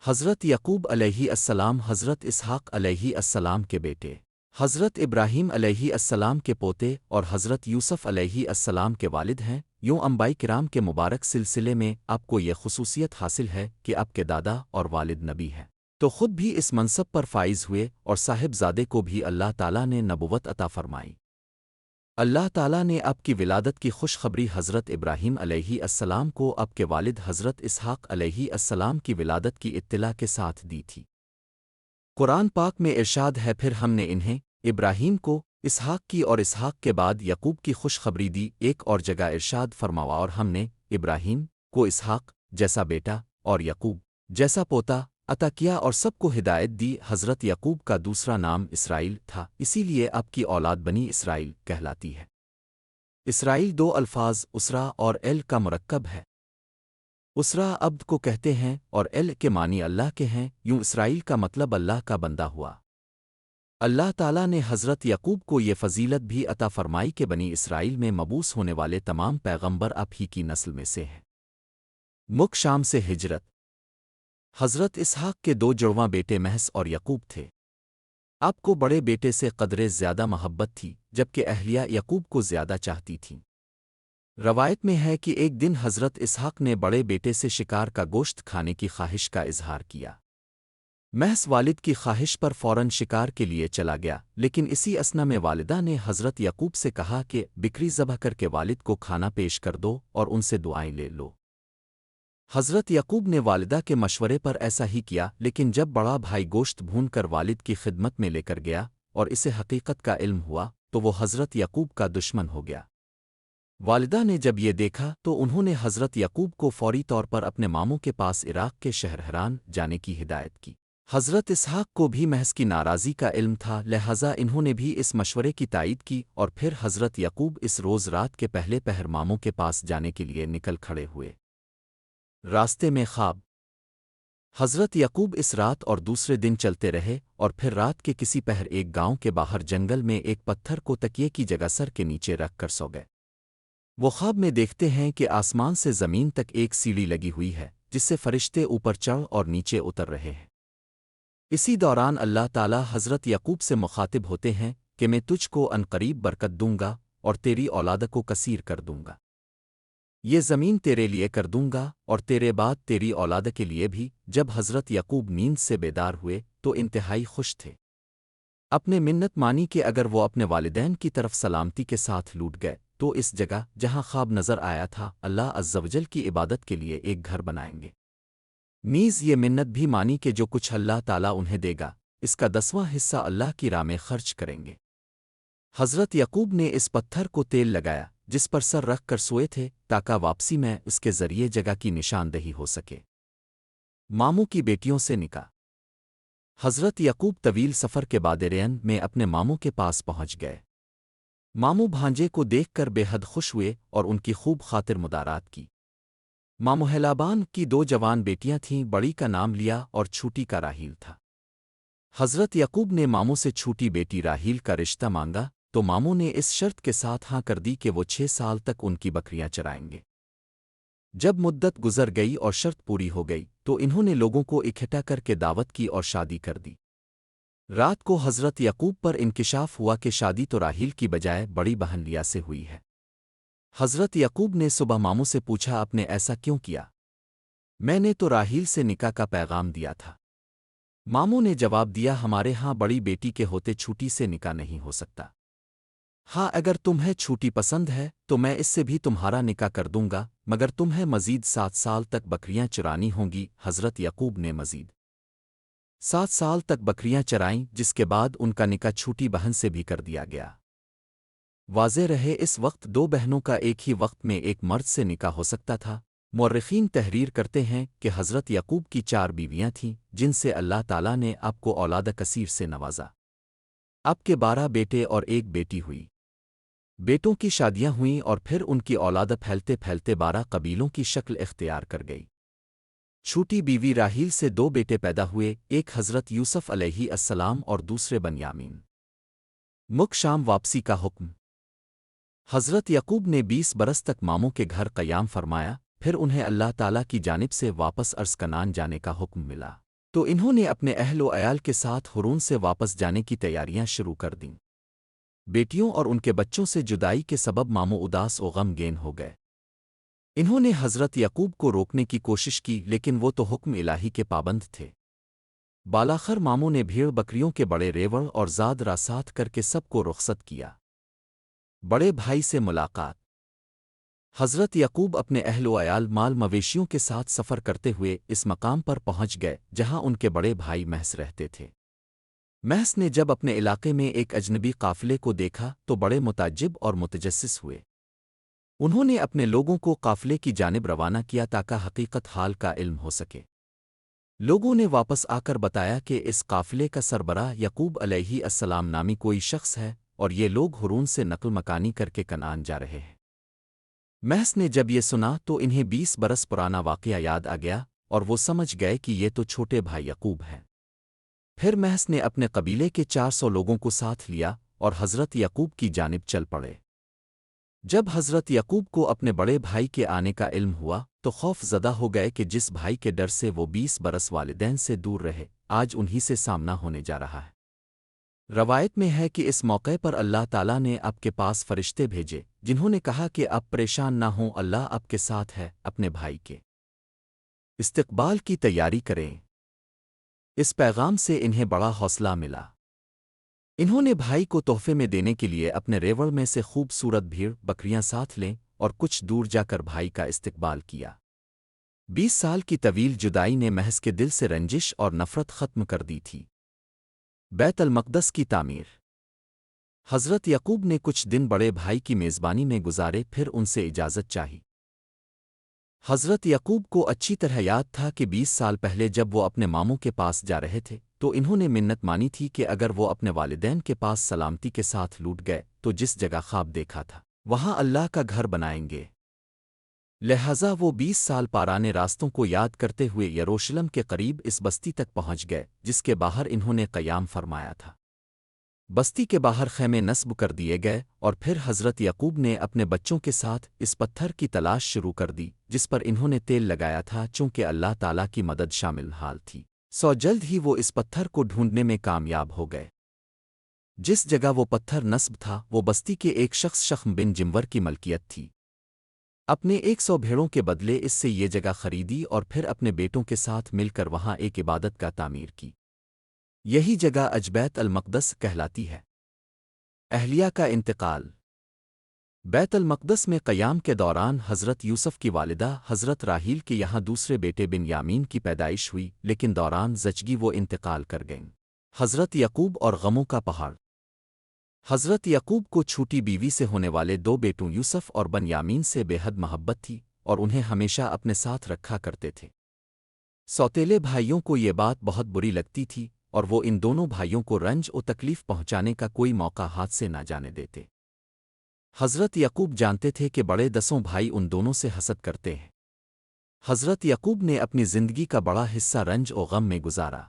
حضرت یعقوب علیہ السلام حضرت اسحاق علیہ السلام کے بیٹے، حضرت ابراہیم علیہ السلام کے پوتے اور حضرت یوسف علیہ السلام کے والد ہیں۔ یوں انبیاء کرام کے مبارک سلسلے میں آپ کو یہ خصوصیت حاصل ہے کہ آپ کے دادا اور والد نبی ہیں، تو خود بھی اس منصب پر فائز ہوئے اور صاحب زادے کو بھی اللہ تعالیٰ نے نبوت عطا فرمائی۔ اللہ تعالیٰ نے آپ کی ولادت کی خوشخبری حضرت ابراہیم علیہ السلام کو آپ کے والد حضرت اسحاق علیہ السلام کی ولادت کی اطلاع کے ساتھ دی تھی۔ قرآن پاک میں ارشاد ہے، پھر ہم نے انہیں ابراہیم کو اسحاق کی اور اسحاق کے بعد یعقوب کی خوشخبری دی۔ ایک اور جگہ ارشاد فرماوا، اور ہم نے ابراہیم کو اسحاق جیسا بیٹا اور یعقوب جیسا پوتا عطا کیا اور سب کو ہدایت دی۔ حضرت یعقوب کا دوسرا نام اسرائیل تھا، اسی لیے آپ کی اولاد بنی اسرائیل کہلاتی ہے۔ اسرائیل دو الفاظ اسرا اور ایل کا مرکب ہے۔ اسرا عبد کو کہتے ہیں اور ایل کے معنی اللہ کے ہیں، یوں اسرائیل کا مطلب اللہ کا بندہ ہوا۔ اللہ تعالیٰ نے حضرت یعقوب کو یہ فضیلت بھی عطا فرمائی کہ بنی اسرائیل میں مبعوث ہونے والے تمام پیغمبر آپ ہی کی نسل میں سے ہیں۔ مک شام سے ہجرت۔ حضرت اسحاق کے دو جڑواں بیٹے محض اور یعقوب تھے۔ آپ کو بڑے بیٹے سے قدرے زیادہ محبت تھی، جبکہ اہلیہ یعقوب کو زیادہ چاہتی تھیں۔ روایت میں ہے کہ ایک دن حضرت اسحاق نے بڑے بیٹے سے شکار کا گوشت کھانے کی خواہش کا اظہار کیا۔ محض والد کی خواہش پر فوراً شکار کے لیے چلا گیا، لیکن اسی اثنا میں والدہ نے حضرت یعقوب سے کہا کہ بکری ذبح کر کے والد کو کھانا پیش کر دو اور ان سے دعائیں لے لو۔ حضرت یعقوب نے والدہ کے مشورے پر ایسا ہی کیا، لیکن جب بڑا بھائی گوشت بھون کر والد کی خدمت میں لے کر گیا اور اسے حقیقت کا علم ہوا تو وہ حضرت یعقوب کا دشمن ہو گیا۔ والدہ نے جب یہ دیکھا تو انہوں نے حضرت یعقوب کو فوری طور پر اپنے ماموں کے پاس عراق کے شہر حران جانے کی ہدایت کی۔ حضرت اسحاق کو بھی محض کی ناراضی کا علم تھا، لہذا انہوں نے بھی اس مشورے کی تائید کی اور پھر حضرت یعقوب اس روز رات کے پہلے پہر ماموں کے پاس جانے کے لیے نکل کھڑے ہوئے۔ راستے میں خواب۔ حضرت یعقوب اس رات اور دوسرے دن چلتے رہے اور پھر رات کے کسی پہر ایک گاؤں کے باہر جنگل میں ایک پتھر کو تکیے کی جگہ سر کے نیچے رکھ کر سو گئے۔ وہ خواب میں دیکھتے ہیں کہ آسمان سے زمین تک ایک سیڑھی لگی ہوئی ہے جس سے فرشتے اوپر چڑھ اور نیچے اتر رہے ہیں۔ اسی دوران اللہ تعالیٰ حضرت یعقوب سے مخاطب ہوتے ہیں کہ میں تجھ کو عنقریب برکت دوں گا اور تیری اولاد کو کثیر کر دوں گا۔ یہ زمین تیرے لیے کر دوں گا اور تیرے بعد تیری اولاد کے لیے بھی۔ جب حضرت یعقوب نیند سے بیدار ہوئے تو انتہائی خوش تھے۔ اپنے منت مانی کہ اگر وہ اپنے والدین کی طرف سلامتی کے ساتھ لوٹ گئے تو اس جگہ جہاں خواب نظر آیا تھا اللہ عز و جل کی عبادت کے لیے ایک گھر بنائیں گے۔ نیز یہ منت بھی مانی کہ جو کچھ اللہ تعالیٰ انہیں دے گا اس کا 10واں حصہ اللہ کی راہ میں خرچ کریں گے۔ حضرت یعقوب نے اس پتھر کو تیل لگایا جس پر سر رکھ کر سوئے تھے تاکہ واپسی میں اس کے ذریعے جگہ کی نشاندہی ہو سکے۔ ماموں کی بیٹیوں سے نکاح۔ حضرت یعقوب طویل سفر کے بعد رین میں اپنے ماموں کے پاس پہنچ گئے۔ ماموں بھانجے کو دیکھ کر بے حد خوش ہوئے اور ان کی خوب خاطر مدارات کی۔ ماموں ہیلابان کی دو جوان بیٹیاں تھیں، بڑی کا نام لیا اور چھوٹی کا راہیل تھا۔ حضرت یعقوب نے ماموں سے چھوٹی بیٹی راہیل کا رشتہ مانگا تو ماموں نے اس شرط کے ساتھ ہاں کر دی کہ وہ 6 سال تک ان کی بکریاں چرائیں گے۔ جب مدت گزر گئی اور شرط پوری ہو گئی تو انہوں نے لوگوں کو اکٹھا کر کے دعوت کی اور شادی کر دی۔ رات کو حضرت یعقوب پر انکشاف ہوا کہ شادی تو راہیل کی بجائے بڑی بہن لیا سے ہوئی ہے۔ حضرت یعقوب نے صبح ماموں سے پوچھا، آپ نے ایسا کیوں کیا؟ میں نے تو راہیل سے نکاح کا پیغام دیا تھا۔ ماموں نے جواب دیا، ہمارے ہاں بڑی بیٹی کے ہوتے چھوٹی سے نکاح نہیں ہو سکتا۔ ہاں اگر تمہیں چھوٹی پسند ہے تو میں اس سے بھی تمہارا نکاح کر دوں گا، مگر تمہیں مزید 7 سال تک بکریاں چرانی ہوں گی۔ حضرت یعقوب نے مزید 7 سال تک بکریاں چرائیں، جس کے بعد ان کا نکاح چھوٹی بہن سے بھی کر دیا گیا۔ واضح رہے اس وقت 2 بہنوں کا ایک ہی وقت میں ایک مرد سے نکاح ہو سکتا تھا۔ مورخین تحریر کرتے ہیں کہ حضرت یعقوب کی 4 بیویاں تھیں جن سے اللہ تعالیٰ نے آپ کو اولاد کثیر سے نوازا۔ آپ کے 12 بیٹے اور ایک بیٹی ہوئی۔ بیٹوں کی شادیاں ہوئیں اور پھر ان کی اولاد پھیلتے پھیلتے 12 قبیلوں کی شکل اختیار کر گئی۔ چھوٹی بیوی راہیل سے 2 بیٹے پیدا ہوئے، ایک حضرت یوسف علیہ السلام اور دوسرے بنیامین۔ مک شام واپسی کا حکم۔ حضرت یعقوب نے 20 برس تک ماموں کے گھر قیام فرمایا، پھر انہیں اللہ تعالیٰ کی جانب سے واپس ارض کنعان جانے کا حکم ملا۔ تو انہوں نے اپنے اہل و عیال کے ساتھ ہرون سے واپس جانے کی تیاریاں شروع کر دیں۔ بیٹیوں اور ان کے بچوں سے جدائی کے سبب ماموں اداس و غمگین ہو گئے۔ انہوں نے حضرت یعقوب کو روکنے کی کوشش کی لیکن وہ تو حکم الہی کے پابند تھے۔ بالاخر ماموں نے بھیڑ بکریوں کے بڑے ریوڑ اور زاد راسات کر کے سب کو رخصت کیا۔ بڑے بھائی سے ملاقات۔ حضرت یعقوب اپنے اہل و عیال مال مویشیوں کے ساتھ سفر کرتے ہوئے اس مقام پر پہنچ گئے جہاں ان کے بڑے بھائی محض رہتے تھے۔ محض نے جب اپنے علاقے میں ایک اجنبی قافلے کو دیکھا تو بڑے متعجب اور متجسس ہوئے۔ انہوں نے اپنے لوگوں کو قافلے کی جانب روانہ کیا تاکہ حقیقت حال کا علم ہو سکے۔ لوگوں نے واپس آ کر بتایا کہ اس قافلے کا سربراہ یعقوب علیہ السلام نامی کوئی شخص ہے اور یہ لوگ ہرون سے نقل مکانی کر کے کنعان جا رہے ہیں۔ محض نے جب یہ سنا تو انہیں 20 برس پرانا واقعہ یاد آ گیا اور وہ سمجھ گئے کہ یہ تو چھوٹے بھائی یعقوب ہیں۔ پھر محض نے اپنے قبیلے کے 400 لوگوں کو ساتھ لیا اور حضرت یعقوب کی جانب چل پڑے۔ جب حضرت یعقوب کو اپنے بڑے بھائی کے آنے کا علم ہوا تو خوف زدہ ہو گئے کہ جس بھائی کے ڈر سے وہ 20 برس والدین سے دور رہے آج انہی سے سامنا ہونے جا رہا ہے۔ روایت میں ہے کہ اس موقع پر اللہ تعالیٰ نے آپ کے پاس فرشتے بھیجے جنہوں نے کہا کہ آپ پریشان نہ ہوں، اللہ آپ کے ساتھ ہے، اپنے بھائی کے استقبال کی تیاری کریں۔ اس پیغام سے انہیں بڑا حوصلہ ملا۔ انہوں نے بھائی کو تحفے میں دینے کے لیے اپنے ریوڑ میں سے خوبصورت بھیڑ بکریاں ساتھ لیں اور کچھ دور جا کر بھائی کا استقبال کیا۔ 20 سال کی طویل جدائی نے محض کے دل سے رنجش اور نفرت ختم کر دی تھی۔ بیت المقدس کی تعمیر۔ حضرت یعقوب نے کچھ دن بڑے بھائی کی میزبانی میں گزارے پھر ان سے اجازت چاہی۔ حضرت یعقوب کو اچھی طرح یاد تھا کہ 20 سال پہلے جب وہ اپنے ماموں کے پاس جا رہے تھے تو انہوں نے منت مانی تھی کہ اگر وہ اپنے والدین کے پاس سلامتی کے ساتھ لوٹ گئے تو جس جگہ خواب دیکھا تھا وہاں اللہ کا گھر بنائیں گے۔ لہذا وہ 20 سال پارانے راستوں کو یاد کرتے ہوئے یروشلم کے قریب اس بستی تک پہنچ گئے جس کے باہر انہوں نے قیام فرمایا تھا۔ بستی کے باہر خیمے نصب کر دیے گئے اور پھر حضرت یعقوب نے اپنے بچوں کے ساتھ اس پتھر کی تلاش شروع کر دی جس پر انہوں نے تیل لگایا تھا چونکہ اللہ تعالیٰ کی مدد شامل حال تھی جلد ہی وہ اس پتھر کو ڈھونڈنے میں کامیاب ہو گئے۔ جس جگہ وہ پتھر نصب تھا وہ بستی کے ایک شخص شخم بن جمور کی ملکیت تھی۔ اپنے 100 بھیڑوں کے بدلے اس سے یہ جگہ خریدی اور پھر اپنے بیٹوں کے ساتھ مل کر وہاں ایک عبادت گاہ تعمیر کی۔ یہی جگہ بیت المقدس کہلاتی ہے۔ اہلیہ کا انتقال۔ بیت المقدس میں قیام کے دوران حضرت یوسف کی والدہ حضرت راحیل کے یہاں دوسرے بیٹے بن یامین کی پیدائش ہوئی لیکن دوران زچگی وہ انتقال کر گئیں۔ حضرت یعقوب اور غموں کا پہاڑ۔ حضرت یعقوب کو چھوٹی بیوی سے ہونے والے 2 بیٹوں یوسف اور بن یامین سے بے حد محبت تھی اور انہیں ہمیشہ اپنے ساتھ رکھا کرتے تھے۔ سوتیلے بھائیوں کو یہ بات بہت بری لگتی تھی اور وہ ان دونوں بھائیوں کو رنج و تکلیف پہنچانے کا کوئی موقع ہاتھ سے نہ جانے دیتے۔ حضرت یعقوب جانتے تھے کہ بڑے 10 بھائی ان دونوں سے حسد کرتے ہیں۔ حضرت یعقوب نے اپنی زندگی کا بڑا حصہ رنج و غم میں گزارا۔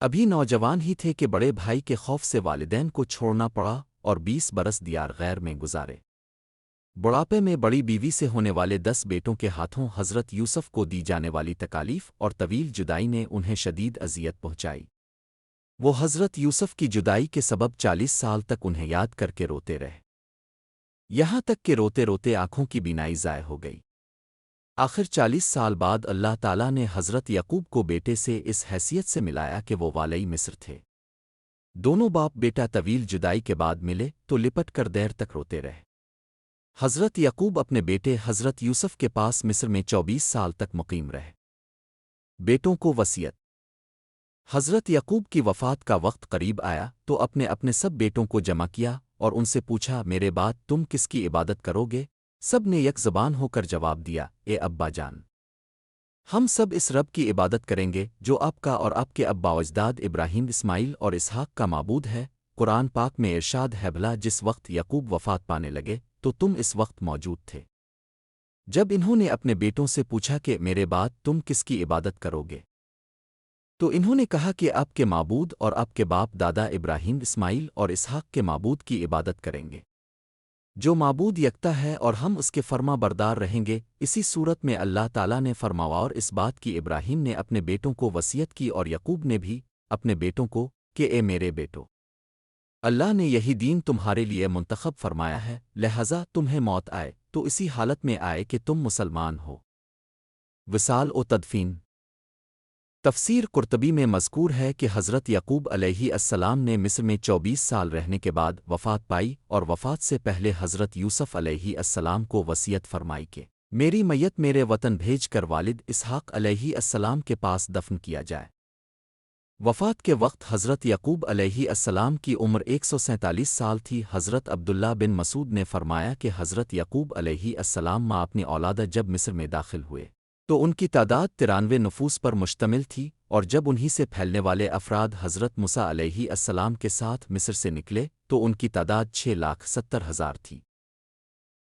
ابھی نوجوان ہی تھے کہ بڑے بھائی کے خوف سے والدین کو چھوڑنا پڑا اور 20 برس دیار غیر میں گزارے۔ بڑھاپے میں بڑی بیوی سے ہونے والے 10 بیٹوں کے ہاتھوں حضرت یوسف کو دی جانے والی تکالیف اور طویل جدائی نے انہیں شدید اذیت پہنچائی۔ وہ حضرت یوسف کی جدائی کے سبب 40 سال تک انہیں یاد کر کے روتے رہے، یہاں تک کہ روتے روتے آنکھوں کی بینائی ضائع ہو گئی۔ آخر 40 سال بعد اللہ تعالیٰ نے حضرت یعقوب کو بیٹے سے اس حیثیت سے ملایا کہ وہ والی مصر تھے۔ دونوں باپ بیٹا طویل جدائی کے بعد ملے تو لپٹ کر دیر تک روتے رہے۔ حضرت یعقوب اپنے بیٹے حضرت یوسف کے پاس مصر میں 24 سال تک مقیم رہے۔ بیٹوں کو وصیت۔ حضرت یعقوب کی وفات کا وقت قریب آیا تو اپنے سب بیٹوں کو جمع کیا اور ان سے پوچھا میرے بعد تم کس کی عبادت کرو گے؟ سب نے یک زبان ہو کر جواب دیا، اے ابا جان، ہم سب اس رب کی عبادت کریں گے جو آپ کا اور آپ کے ابا و اجداد ابراہیم اسماعیل اور اسحاق کا معبود ہے۔ قرآن پاک میں ارشاد ہے بھلا جس وقت یعقوب وفات پانے لگے تو تم اس وقت موجود تھے جب انہوں نے اپنے بیٹوں سے پوچھا کہ میرے بعد تم کس کی عبادت کرو گے؟ تو انہوں نے کہا کہ آپ کے معبود اور آپ کے باپ دادا ابراہیم اسماعیل اور اسحاق کے معبود کی عبادت کریں گے۔ جو معبود یکتا ہے اور ہم اس کے فرما بردار رہیں گے۔ اسی صورت میں اللہ تعالیٰ نے فرمایا اور اس بات کی ابراہیم نے اپنے بیٹوں کو وصیت کی اور یعقوب نے بھی اپنے بیٹوں کو کہ اے میرے بیٹو، اللہ نے یہی دین تمہارے لیے منتخب فرمایا ہے، لہذا تمہیں موت آئے تو اسی حالت میں آئے کہ تم مسلمان ہو۔ وصال و تدفین۔ تفسیر قرطبی میں مذکور ہے کہ حضرت یعقوب علیہ السلام نے مصر میں 24 سال رہنے کے بعد وفات پائی اور وفات سے پہلے حضرت یوسف علیہ السلام کو وصیت فرمائی کہ میری میت میرے وطن بھیج کر والد اسحاق علیہ السلام کے پاس دفن کیا جائے۔ وفات کے وقت حضرت یعقوب علیہ السلام کی عمر 147 سال تھی۔ حضرت عبداللہ بن مسعود نے فرمایا کہ حضرت یعقوب علیہ السلام ماں اپنی اولادہ جب مصر میں داخل ہوئے تو ان کی تعداد 93 نفوس پر مشتمل تھی، اور جب انہی سے پھیلنے والے افراد حضرت موسیٰ علیہ السلام کے ساتھ مصر سے نکلے تو ان کی تعداد 6,70,000 تھی۔